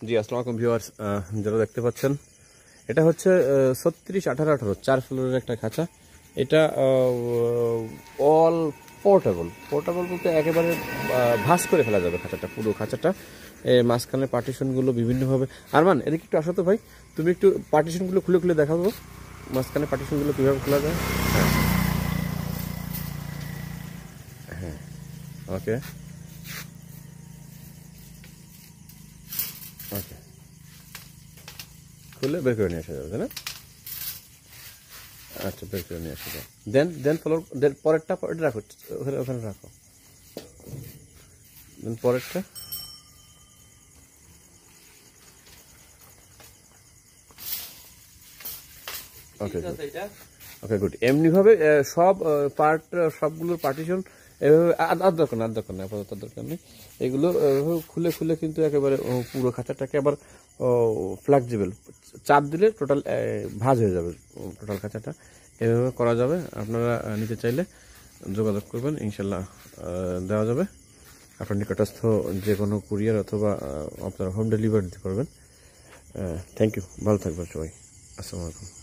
জি আসসালামু আলাইকুম ভিউয়ার্স, যারা দেখতে পাচ্ছেন এটা হচ্ছে 36, 18, 18 4 ফ্লোরের একটা খাঁচা। এটা অল পোর্টেবল। পোর্টেবল বলতে একেবারে ভাঁজ করে ফেলা যাবে খাঁচাটা, পুরো খাঁচাটা। মাঝখানে পার্টিশনগুলো বিভিন্নভাবে। আরমান এদিকে একটু আসো তো ভাই, তুমি একটু পার্টিশনগুলো খুলে খুলে দেখাবো, মাঝখানে পার্টিশনগুলো কীভাবে খোলা যায়। হ্যাঁ হ্যাঁ, ওকে ওকে, খুলে বের করে নিয়ে আসা যাবে, তাই না? আচ্ছা, বের করে নিয়ে আসা যায়। দেন দেন ফ্লোর, দেন পরেরটা রাখো, ওখানে ওখানে রাখো। দেন পরেরটা। ওকে ওকে, গুড। এমনিভাবে সব পার্ট, সবগুলোর পার্টিশন এভাবে আর দরকার না, আর দরকার নেই, আপাতত দরকার নেই। এগুলো খুলে খুলে কিন্তু একেবারে পুরো খাঁচাটাকে আবার ফ্লেক্সিবল, চাপ দিলে টোটাল ভাঁজ হয়ে যাবে টোটাল খাঁচাটা। এভাবে করা যাবে। আপনারা নিতে চাইলে যোগাযোগ করবেন, ইনশাল্লাহ দেওয়া যাবে। আপনার নিকটস্থ যে কোনো কুরিয়ার অথবা আপনারা হোম ডেলিভারি দিতে পারবেন। থ্যাংক ইউ, ভালো থাকবেন সবাই। আসসালামু আলাইকুম।